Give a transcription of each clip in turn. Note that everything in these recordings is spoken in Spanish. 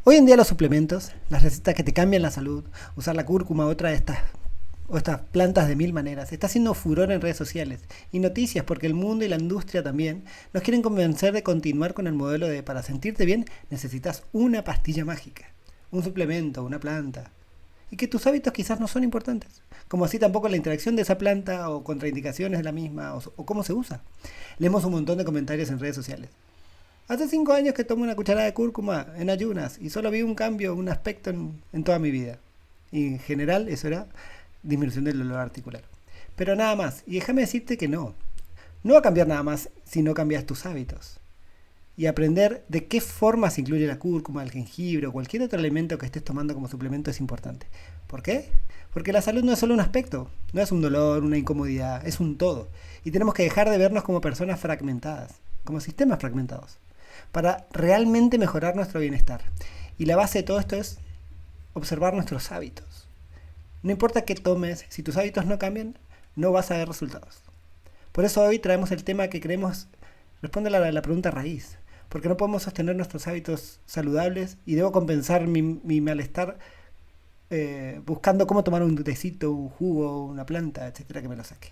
Hoy en día los suplementos, las recetas que te cambian la salud, usar la cúrcuma o estas plantas de mil maneras, está haciendo furor en redes sociales y noticias porque el mundo y la industria también nos quieren convencer de continuar con el modelo de para sentirte bien necesitas una pastilla mágica, un suplemento, una planta, y que tus hábitos quizás no son importantes, como así tampoco la interacción de esa planta o contraindicaciones de la misma o cómo se usa. Leemos un montón de comentarios en redes sociales. Hace 5 años que tomo una cucharada de cúrcuma en ayunas y solo vi un cambio, un aspecto en toda mi vida. Y en general eso era disminución del dolor articular. Pero nada más. Y déjame decirte que no. No va a cambiar nada más si no cambias tus hábitos. Y aprender de qué forma se incluye la cúrcuma, el jengibre o cualquier otro elemento que estés tomando como suplemento es importante. ¿Por qué? Porque la salud no es solo un aspecto, no es un dolor, una incomodidad, es un todo. Y tenemos que dejar de vernos como personas fragmentadas, como sistemas fragmentados, para realmente mejorar nuestro bienestar. Y la base de todo esto es observar nuestros hábitos. No importa qué tomes, si tus hábitos no cambian, no vas a ver resultados. Por eso hoy traemos el tema que creemos responde a la pregunta raíz. Porque no podemos sostener nuestros hábitos saludables y debo compensar mi malestar buscando cómo tomar un tecito, un jugo, una planta, etcétera, que me lo saque.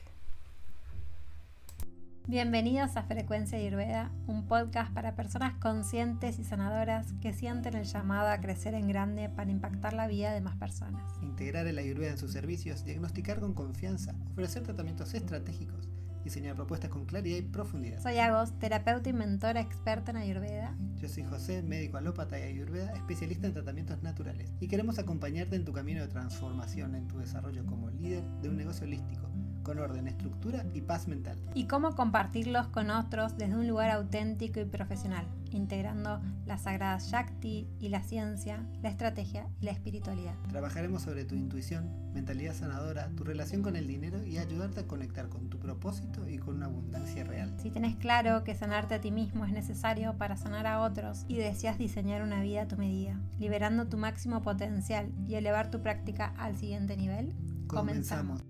Bienvenidos a Frecuencia Ayurveda, un podcast para personas conscientes y sanadoras que sienten el llamado a crecer en grande para impactar la vida de más personas. Integrar el Ayurveda en sus servicios, diagnosticar con confianza, ofrecer tratamientos estratégicos, diseñar propuestas con claridad y profundidad. Soy Agos, terapeuta y mentora experta en Ayurveda. Yo soy José, médico alópata y Ayurveda, especialista en tratamientos naturales. Y queremos acompañarte en tu camino de transformación, en tu desarrollo como líder de un negocio holístico, con orden, estructura y paz mental. Y cómo compartirlos con otros desde un lugar auténtico y profesional, integrando las sagradas Shakti y la ciencia, la estrategia y la espiritualidad. Trabajaremos sobre tu intuición, mentalidad sanadora, tu relación con el dinero y ayudarte a conectar con tu propósito y con una abundancia real. Si tenés claro que sanarte a ti mismo es necesario para sanar a otros y deseas diseñar una vida a tu medida, liberando tu máximo potencial y elevar tu práctica al siguiente nivel, comenzamos.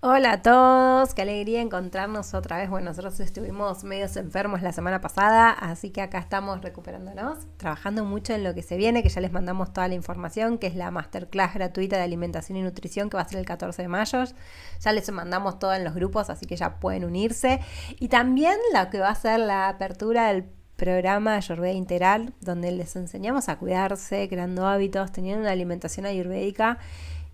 Hola a todos, qué alegría encontrarnos otra vez. Bueno, nosotros estuvimos medios enfermos la semana pasada, así que acá estamos recuperándonos, trabajando mucho en lo que se viene, que ya les mandamos toda la información, que es la masterclass gratuita de alimentación y nutrición que va a ser el 14 de mayo. Ya les mandamos todo en los grupos, así que ya pueden unirse. Y también lo que va a ser la apertura del programa Ayurveda Integral, donde les enseñamos a cuidarse, creando hábitos, teniendo una alimentación ayurvédica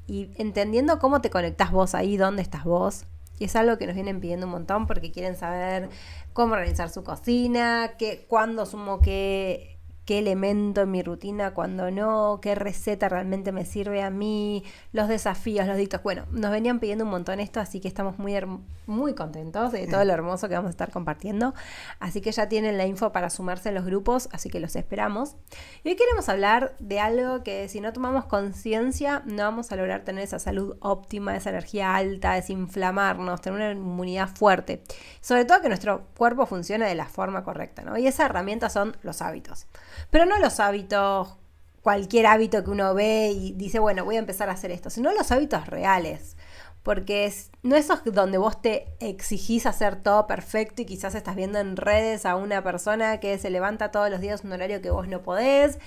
y entendiendo cómo te conectás vos ahí, dónde estás vos. Y es algo que nos vienen pidiendo un montón porque quieren saber cómo organizar su cocina, cuándo sumo qué elemento en mi rutina, cuándo no, qué receta realmente me sirve a mí, los desafíos, los dictos. Bueno, nos venían pidiendo un montón esto, así que estamos muy contentos de todo lo hermoso que vamos a estar compartiendo. Así que ya tienen la info para sumarse a los grupos, así que los esperamos. Y hoy queremos hablar de algo que si no tomamos conciencia no vamos a lograr tener esa salud óptima, esa energía alta, desinflamarnos, tener una inmunidad fuerte. Sobre todo que nuestro cuerpo funcione de la forma correcta, ¿no? Y esa herramienta son los hábitos. Pero no los hábitos, cualquier hábito que uno ve y dice, bueno, voy a empezar a hacer esto, sino los hábitos reales. Porque no esos donde vos te exigís hacer todo perfecto y quizás estás viendo en redes a una persona que se levanta todos los días un horario que vos no podés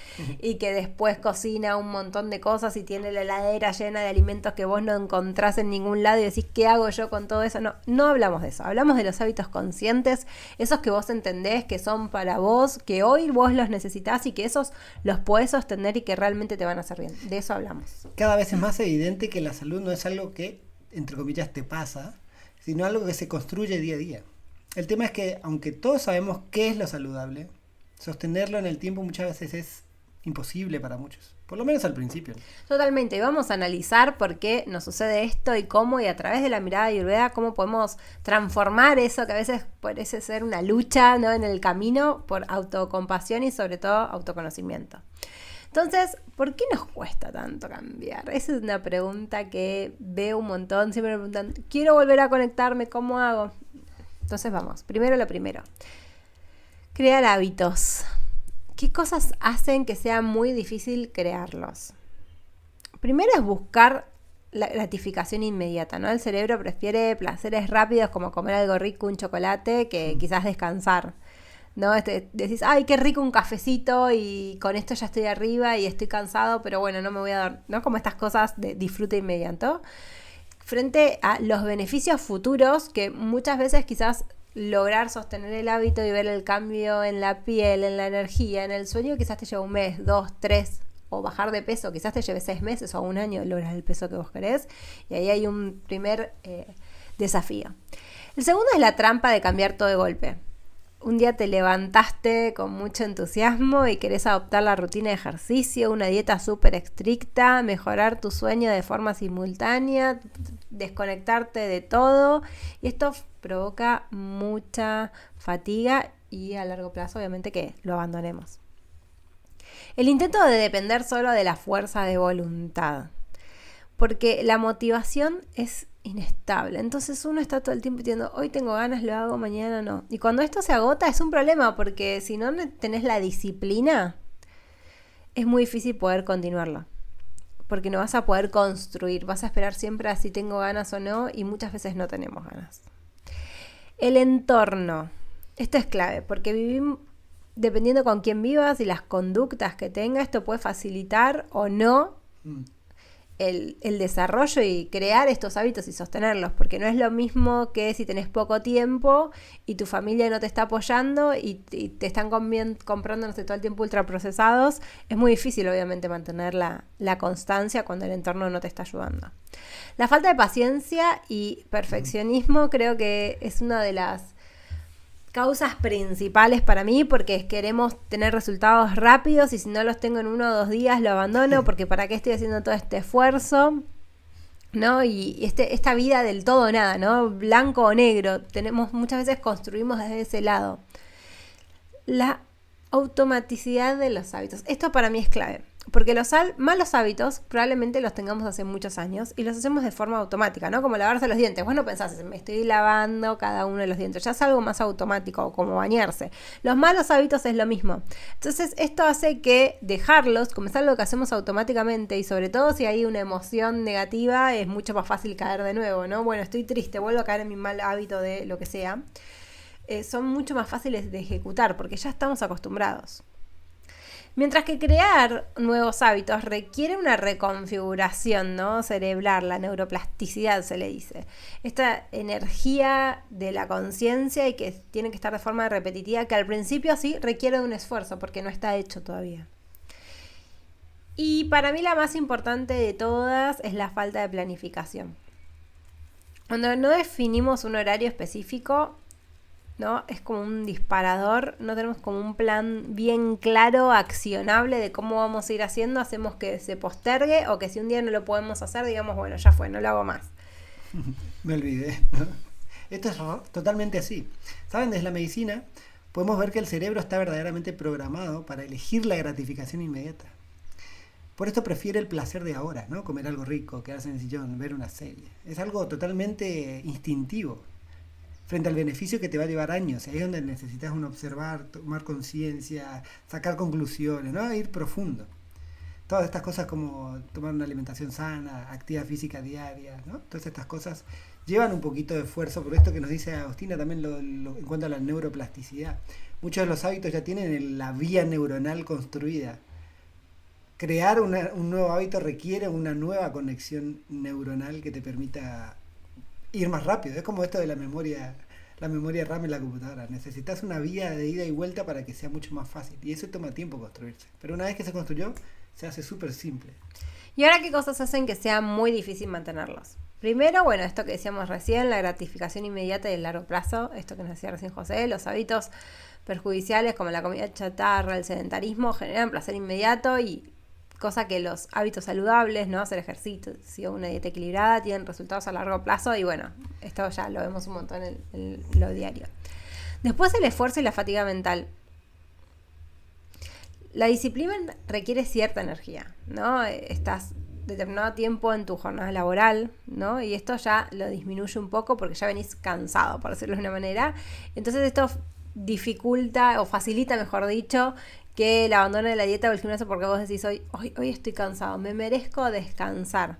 y que después cocina un montón de cosas y tiene la heladera llena de alimentos que vos no encontrás en ningún lado y decís, ¿qué hago yo con todo eso? No hablamos de eso, hablamos de los hábitos conscientes, esos que vos entendés que son para vos, que hoy vos los necesitás y que esos los podés sostener y que realmente te van a hacer bien. De eso hablamos. Cada vez es más evidente que la salud no es algo que entre comillas te pasa, sino algo que se construye día a día. El tema es que, aunque todos sabemos qué es lo saludable, sostenerlo en el tiempo muchas veces es imposible para muchos, por lo menos al principio. Totalmente, y vamos a analizar por qué nos sucede esto y cómo, y a través de la mirada ayurveda, cómo podemos transformar eso que a veces parece ser una lucha, ¿no?, en el camino por autocompasión y sobre todo autoconocimiento. Entonces, ¿por qué nos cuesta tanto cambiar? Esa es una pregunta que veo un montón. Siempre me preguntan, quiero volver a conectarme, ¿cómo hago? Entonces vamos, primero lo primero. Crear hábitos. ¿Qué cosas hacen que sea muy difícil crearlos? Primero es buscar la gratificación inmediata, ¿no? El cerebro prefiere placeres rápidos como comer algo rico, un chocolate, que quizás descansar. ¿no? Decís, ay, qué rico un cafecito y con esto ya estoy arriba y estoy cansado, pero bueno, no me voy a dar, ¿no? Como estas cosas de disfrute inmediato. Frente a los beneficios futuros que muchas veces quizás lograr sostener el hábito y ver el cambio en la piel, en la energía, en el sueño, quizás te lleva 1 mes, 2, 3, o bajar de peso, quizás te lleve 6 meses o 1 año lograr el peso que vos querés, y ahí hay un primer desafío. El segundo es la trampa de cambiar todo de golpe. Un día te levantaste con mucho entusiasmo y querés adoptar la rutina de ejercicio, una dieta súper estricta, mejorar tu sueño de forma simultánea, desconectarte de todo, y esto provoca mucha fatiga y a largo plazo obviamente que lo abandonemos. El intento de depender solo de la fuerza de voluntad, porque la motivación es inestable, entonces uno está todo el tiempo diciendo hoy tengo ganas, lo hago, mañana no, y cuando esto se agota es un problema, porque si no tenés la disciplina es muy difícil poder continuarlo, porque no vas a poder construir, vas a esperar siempre a si tengo ganas o no, y muchas veces no tenemos ganas. El entorno, esto es clave, porque vivimos, dependiendo con quién vivas y las conductas que tengas, esto puede facilitar o no el desarrollo y crear estos hábitos y sostenerlos, porque no es lo mismo que si tenés poco tiempo y tu familia no te está apoyando y te están comprando, no sé, todo el tiempo ultraprocesados. Es muy difícil obviamente mantener la constancia cuando el entorno no te está ayudando. La falta de paciencia y perfeccionismo creo que es una de las causas principales para mí, porque queremos tener resultados rápidos y si no los tengo en 1 o 2 días lo abandono, porque para qué estoy haciendo todo este esfuerzo, ¿no? Y esta vida del todo o nada, ¿no? Blanco o negro, muchas veces construimos desde ese lado. La automaticidad de los hábitos, esto para mí es clave, porque los malos hábitos probablemente los tengamos hace muchos años y los hacemos de forma automática, ¿no? Como lavarse los dientes. Vos no pensás, me estoy lavando cada uno de los dientes. Ya es algo más automático, como bañarse. Los malos hábitos es lo mismo. Entonces, esto hace que dejarlos, como es algo que hacemos automáticamente, y sobre todo si hay una emoción negativa, es mucho más fácil caer de nuevo, ¿no? Bueno, estoy triste, vuelvo a caer en mi mal hábito de lo que sea. Son mucho más fáciles de ejecutar porque ya estamos acostumbrados. Mientras que crear nuevos hábitos requiere una reconfiguración, ¿no? Cerebral, la neuroplasticidad se le dice. Esta energía de la conciencia y que tiene que estar de forma repetitiva, que al principio sí requiere de un esfuerzo porque no está hecho todavía. Y para mí la más importante de todas es la falta de planificación. Cuando no definimos un horario específico, ¿no? Es como un disparador, no tenemos como un plan bien claro, accionable de cómo vamos a ir haciendo, hacemos que se postergue o que si un día no lo podemos hacer, digamos, bueno, ya fue, no lo hago más. Me olvidé, ¿no? Esto es totalmente así. ¿Saben? Desde la medicina podemos ver que el cerebro está verdaderamente programado para elegir la gratificación inmediata. Por esto prefiere el placer de ahora, ¿no? Comer algo rico, quedarse en el sillón, ver una serie. Es algo totalmente instintivo frente al beneficio que te va a llevar años. Ahí es donde necesitas observar, tomar conciencia, sacar conclusiones, ¿no? Ir profundo. Todas estas cosas como tomar una alimentación sana, actividad física diaria, ¿no? Todas estas cosas llevan un poquito de esfuerzo, por esto que nos dice Agostina también en cuanto a la neuroplasticidad. Muchos de los hábitos ya tienen la vía neuronal construida. Crear un nuevo hábito requiere una nueva conexión neuronal que te permita ir más rápido. Es como esto de la memoria RAM en la computadora. Necesitas una vía de ida y vuelta para que sea mucho más fácil. Y eso toma tiempo construirse. Pero una vez que se construyó, se hace súper simple. ¿Y ahora qué cosas hacen que sea muy difícil mantenerlos? Primero, bueno, esto que decíamos recién, la gratificación inmediata y el largo plazo. Esto que nos decía recién José, los hábitos perjudiciales como la comida chatarra, el sedentarismo, generan placer inmediato y cosa que los hábitos saludables, ¿no? Hacer ejercicio, una dieta equilibrada, tienen resultados a largo plazo y bueno, esto ya lo vemos un montón en lo diario. Después el esfuerzo y la fatiga mental. La disciplina requiere cierta energía, ¿no? Estás determinado tiempo en tu jornada laboral, ¿no? Y esto ya lo disminuye un poco porque ya venís cansado, por decirlo de una manera. Entonces esto dificulta o facilita, mejor dicho, que el abandono de la dieta o el gimnasio porque vos decís hoy estoy cansado, me merezco descansar.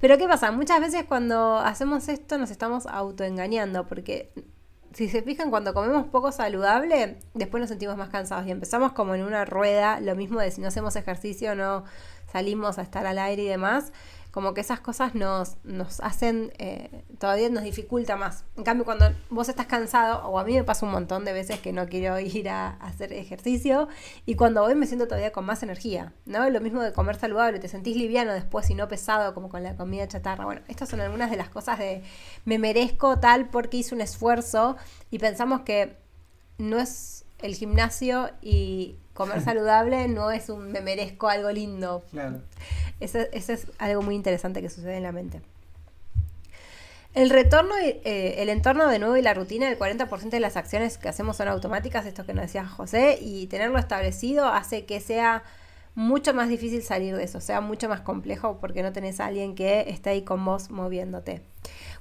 Pero ¿qué pasa? Muchas veces cuando hacemos esto nos estamos autoengañando porque Si se fijan, cuando comemos poco saludable, después nos sentimos más cansados y empezamos como en una rueda, lo mismo de si no hacemos ejercicio, no salimos a estar al aire y demás, como que esas cosas nos hacen, todavía nos dificulta más. En cambio, cuando vos estás cansado, o a mí me pasa un montón de veces que no quiero ir a hacer ejercicio, y cuando voy me siento todavía con más energía, ¿no? Lo mismo de comer saludable, te sentís liviano después y no pesado como con la comida chatarra. Bueno, estas son algunas de las cosas de me merezco tal porque hice un esfuerzo, y pensamos que no es el gimnasio y comer saludable, no es un me merezco algo lindo. Claro. Eso es algo muy interesante que sucede en la mente. El retorno, el entorno de nuevo y la rutina, el 40% de las acciones que hacemos son automáticas, esto que nos decía José, y tenerlo establecido hace que sea mucho más difícil salir de eso, sea mucho más complejo porque no tenés a alguien que esté ahí con vos moviéndote.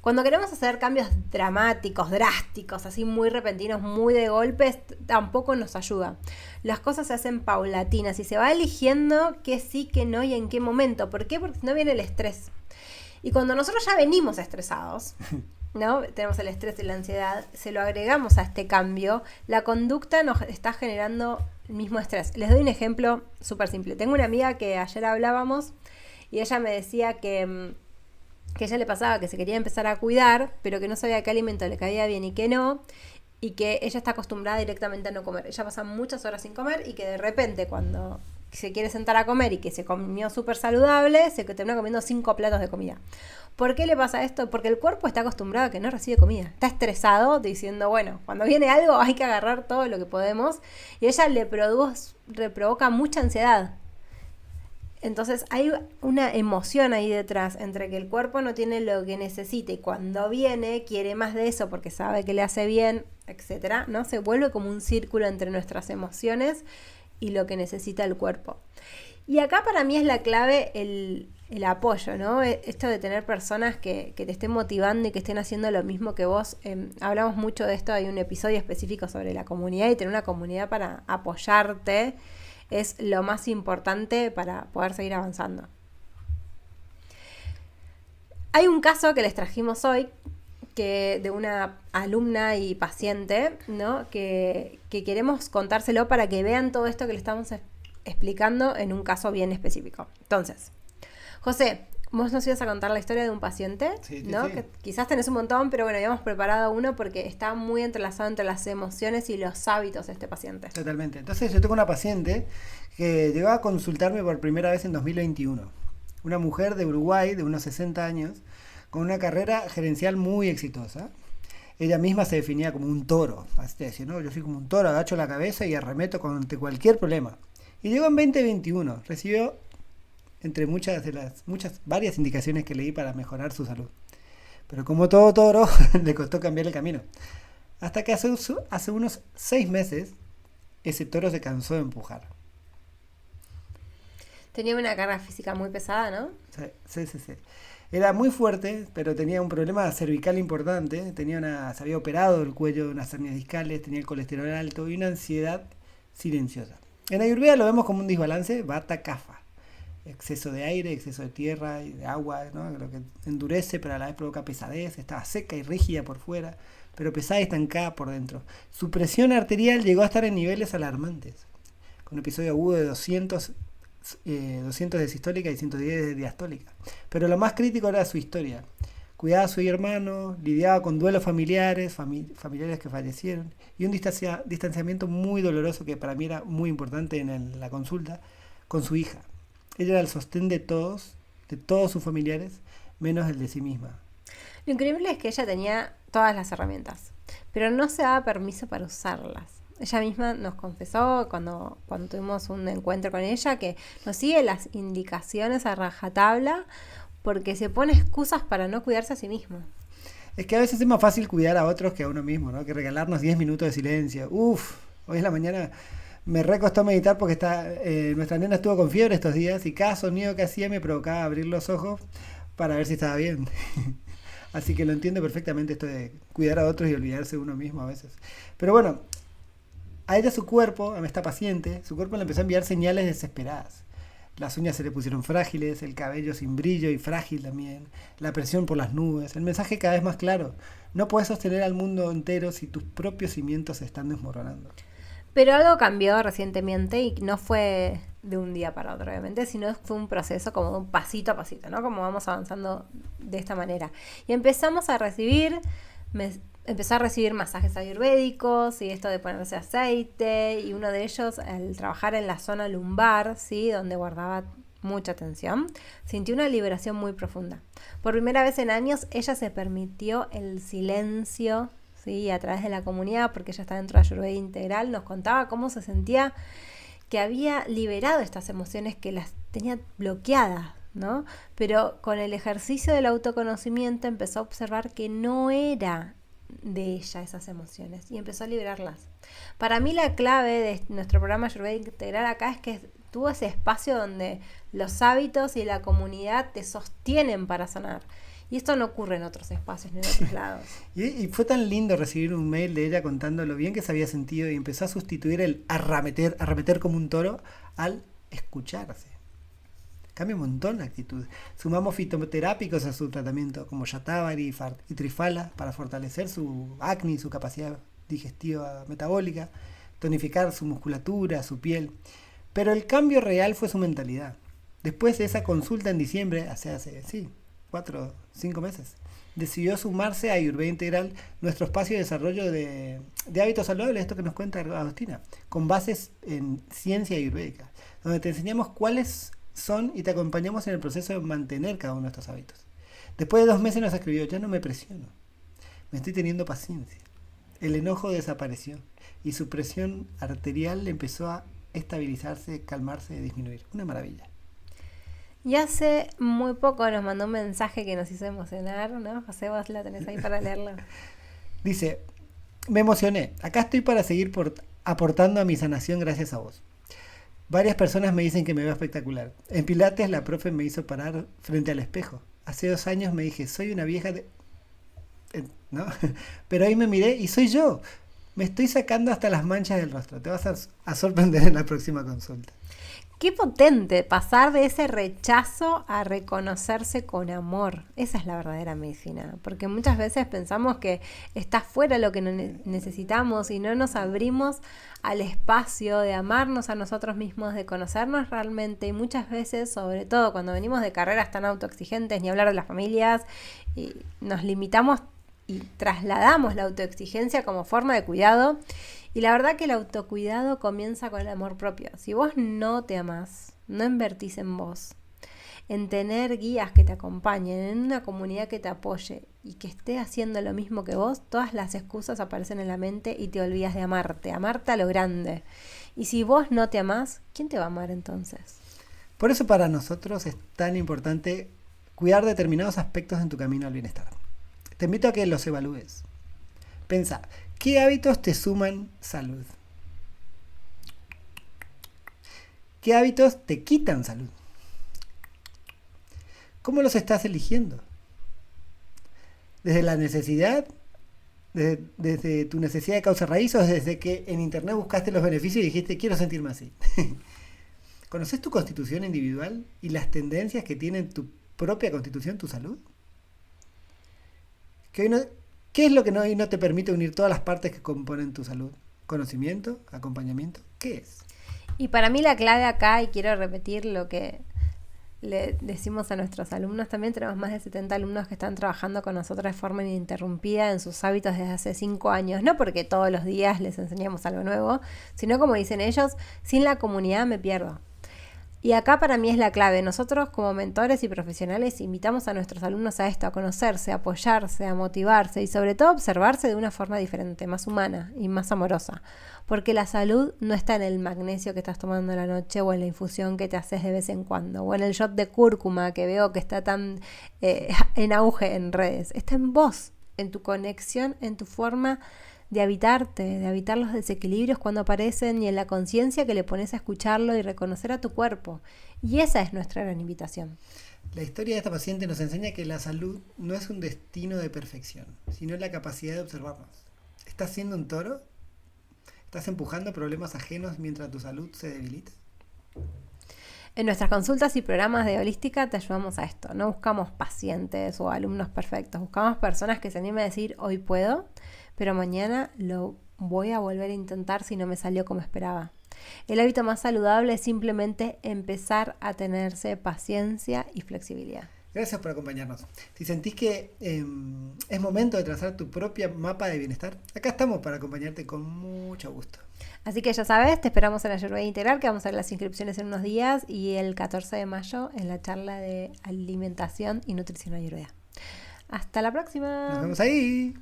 Cuando queremos hacer cambios dramáticos, drásticos, así muy repentinos, muy de golpes, tampoco nos ayuda. Las cosas se hacen paulatinas y se va eligiendo qué sí, qué no y en qué momento. ¿Por qué? Porque si no viene el estrés. Y cuando nosotros ya venimos estresados, ¿no? Tenemos el estrés y la ansiedad, se lo agregamos a este cambio, la conducta nos está generando el mismo estrés. Les doy un ejemplo súper simple. Tengo una amiga que ayer hablábamos y ella me decía que a ella le pasaba que se quería empezar a cuidar, pero que no sabía qué alimento le caía bien y qué no, y que ella está acostumbrada directamente a no comer. Ella pasa muchas horas sin comer y que de repente cuando se quiere sentar a comer y que se comió súper saludable, se termina comiendo 5 platos de comida. ¿Por qué le pasa esto? Porque el cuerpo está acostumbrado a que no recibe comida. Está estresado diciendo, bueno, cuando viene algo hay que agarrar todo lo que podemos, y a ella le provoca mucha ansiedad. Entonces hay una emoción ahí detrás entre que el cuerpo no tiene lo que necesita y cuando viene quiere más de eso porque sabe que le hace bien, etcétera, ¿no? Se vuelve como un círculo entre nuestras emociones y lo que necesita el cuerpo. Y acá para mí es la clave el apoyo, ¿no? Esto de tener personas que te estén motivando y que estén haciendo lo mismo que vos. Hablamos mucho de esto, hay un episodio específico sobre la comunidad y tener una comunidad para apoyarte es lo más importante para poder seguir avanzando. Hay un caso que les trajimos hoy de una alumna y paciente, ¿no? que queremos contárselo para que vean todo esto que le estamos explicando en un caso bien específico. Entonces, José, vos nos ibas a contar la historia de un paciente, sí, ¿no? Sí. Que quizás tenés un montón, pero bueno, habíamos preparado uno porque está muy entrelazado entre las emociones y los hábitos de este paciente. Totalmente. Entonces yo tengo una paciente que llegó a consultarme por primera vez en 2021. Una mujer de Uruguay de unos 60 años con una carrera gerencial muy exitosa. Ella misma se definía como un toro. Así te decía, ¿no? Yo soy como un toro, agacho la cabeza y arremeto ante cualquier problema. Y llegó en 2021. Recibió entre varias indicaciones que leí para mejorar su salud. Pero como todo toro, le costó cambiar el camino. Hasta que hace unos 6 meses, ese toro se cansó de empujar. Tenía una carga física muy pesada, ¿no? Sí. Era muy fuerte, pero tenía un problema cervical importante. Se había operado el cuello, unas hernias discales, tenía el colesterol alto y una ansiedad silenciosa. En Ayurveda lo vemos como un desbalance vata-kapha. Exceso de aire, exceso de tierra y de agua, ¿no? Lo que endurece pero a la vez provoca pesadez. Estaba seca y rígida por fuera, pero pesada y estancada por dentro. Su presión arterial llegó a estar en niveles alarmantes, con episodio agudo de 200 de sistólica y 110 de diastólica. Pero lo más crítico era su historia. Cuidaba a su hermano, lidiaba con duelos familiares que fallecieron, y un distanciamiento muy doloroso que para mí era muy importante en la consulta, con su hija. Ella era el sostén de todos sus familiares, menos el de sí misma. Lo increíble es que ella tenía todas las herramientas, pero no se daba permiso para usarlas. Ella misma nos confesó cuando tuvimos un encuentro con ella que nos sigue las indicaciones a rajatabla porque se pone excusas para no cuidarse a sí mismo. Es que a veces es más fácil cuidar a otros que a uno mismo, ¿no? Que regalarnos 10 minutos de silencio. Hoy en la mañana me recostó meditar porque nuestra nena estuvo con fiebre estos días y cada sonido que hacía me provocaba abrir los ojos para ver si estaba bien. Así que lo entiendo perfectamente esto de cuidar a otros y olvidarse de uno mismo a veces. Pero bueno, a ella a esta paciente, su cuerpo le empezó a enviar señales desesperadas. Las uñas se le pusieron frágiles, el cabello sin brillo y frágil también, la presión por las nubes, el mensaje cada vez más claro. No puedes sostener al mundo entero si tus propios cimientos se están desmoronando. Pero algo cambió recientemente y no fue de un día para otro, obviamente, sino fue un proceso como un pasito a pasito, ¿no? Como vamos avanzando de esta manera. Y empezamos a recibir, empezó a recibir masajes ayurvédicos y esto de ponerse aceite, y uno de ellos, al trabajar en la zona lumbar, ¿sí? Donde guardaba mucha tensión, sintió una liberación muy profunda. Por primera vez en años, ella se permitió el silencio, ¿sí? A través de la comunidad, porque ella está dentro de Ayurveda Integral, nos contaba cómo se sentía que había liberado estas emociones que las tenía bloqueadas, ¿no? Pero con el ejercicio del autoconocimiento empezó a observar que no era de ella esas emociones y empezó a liberarlas. Para mí la clave de nuestro programa Ayurveda Integral acá es que tuvo ese espacio donde los hábitos y la comunidad te sostienen para sanar. Y esto no ocurre en otros espacios ni en otros lados. Y fue tan lindo recibir un mail de ella contando lo bien que se había sentido y empezó a sustituir el arremeter como un toro al escucharse. Cambia un montón la actitud. Sumamos fitoterápicos a su tratamiento como Shatavari y Triphala para fortalecer su acné, su capacidad digestiva metabólica, tonificar su musculatura, su piel. Pero el cambio real fue su mentalidad. Después de esa consulta en diciembre, hace 4 o 5 meses, decidió sumarse a Ayurveda Integral, nuestro espacio de desarrollo de hábitos saludables, esto que nos cuenta Agostina, con bases en ciencia ayurvédica, donde te enseñamos cuáles son y te acompañamos en el proceso de mantener cada uno de estos hábitos. Después de 2 meses nos escribió: ya no me presiono, me estoy teniendo paciencia. El enojo desapareció y su presión arterial empezó a estabilizarse, calmarse y disminuir. Una maravilla. Y hace muy poco nos mandó un mensaje que nos hizo emocionar, ¿no? José, vos la tenés ahí para leerlo. Dice: me emocioné, acá estoy para seguir aportando a mi sanación gracias a vos. Varias personas me dicen que me veo espectacular. En Pilates la profe me hizo parar frente al espejo. Hace 2 años me dije: soy una vieja ¿no? Pero hoy me miré y soy yo. Me estoy sacando hasta las manchas del rostro. Te vas a sorprender en la próxima consulta. Qué potente pasar de ese rechazo a reconocerse con amor. Esa es la verdadera medicina, porque muchas veces pensamos que está fuera lo que necesitamos y no nos abrimos al espacio de amarnos a nosotros mismos, de conocernos realmente, y muchas veces, sobre todo cuando venimos de carreras tan autoexigentes, ni hablar de las familias, y nos limitamos y trasladamos la autoexigencia como forma de cuidado. Y la verdad que el autocuidado comienza con el amor propio. Si vos no te amás, no invertís en vos, en tener guías que te acompañen, en una comunidad que te apoye y que esté haciendo lo mismo que vos, todas las excusas aparecen en la mente y te olvidas de amarte a lo grande. Y si vos no te amás, ¿quién te va a amar entonces? Por eso para nosotros es tan importante cuidar determinados aspectos en tu camino al bienestar. Te invito a que los evalúes. Pensá, ¿qué hábitos te suman salud? ¿Qué hábitos te quitan salud? ¿Cómo los estás eligiendo? ¿Desde la necesidad? ¿Desde tu necesidad de causa raíz o desde que en internet buscaste los beneficios y dijiste quiero sentirme así? ¿Conoces tu constitución individual y las tendencias que tiene tu propia constitución, tu salud? ¿Qué es lo que hoy no te permite unir todas las partes que componen tu salud? ¿Conocimiento? ¿Acompañamiento? ¿Qué es? Y para mí la clave acá, y quiero repetir lo que le decimos a nuestros alumnos, también tenemos más de 70 alumnos que están trabajando con nosotros de forma ininterrumpida en sus hábitos desde hace 5 años, no porque todos los días les enseñamos algo nuevo, sino como dicen ellos, sin la comunidad me pierdo. Y acá para mí es la clave. Nosotros como mentores y profesionales invitamos a nuestros alumnos a esto, a conocerse, a apoyarse, a motivarse y sobre todo a observarse de una forma diferente, más humana y más amorosa. Porque la salud no está en el magnesio que estás tomando a la noche o en la infusión que te haces de vez en cuando o en el shot de cúrcuma que veo que está tan en auge en redes. Está en vos, en tu conexión, en tu forma de habitarte, de habitar los desequilibrios cuando aparecen y en la conciencia que le pones a escucharlo y reconocer a tu cuerpo. Y esa es nuestra gran invitación. La historia de esta paciente nos enseña que la salud no es un destino de perfección, sino la capacidad de observarnos. ¿Estás siendo un toro? ¿Estás empujando problemas ajenos mientras tu salud se debilita? En nuestras consultas y programas de holística te ayudamos a esto. No buscamos pacientes o alumnos perfectos. Buscamos personas que se animen a decir, hoy puedo, pero mañana lo voy a volver a intentar si no me salió como esperaba. El hábito más saludable es simplemente empezar a tenerse paciencia y flexibilidad. Gracias por acompañarnos. Si sentís que es momento de trazar tu propio mapa de bienestar, acá estamos para acompañarte con mucho gusto. Así que ya sabes, te esperamos en la Ayurveda Integral, que vamos a ver las inscripciones en unos días, y el 14 de mayo en la charla de alimentación y nutrición ayurveda. Hasta la próxima. Nos vemos ahí.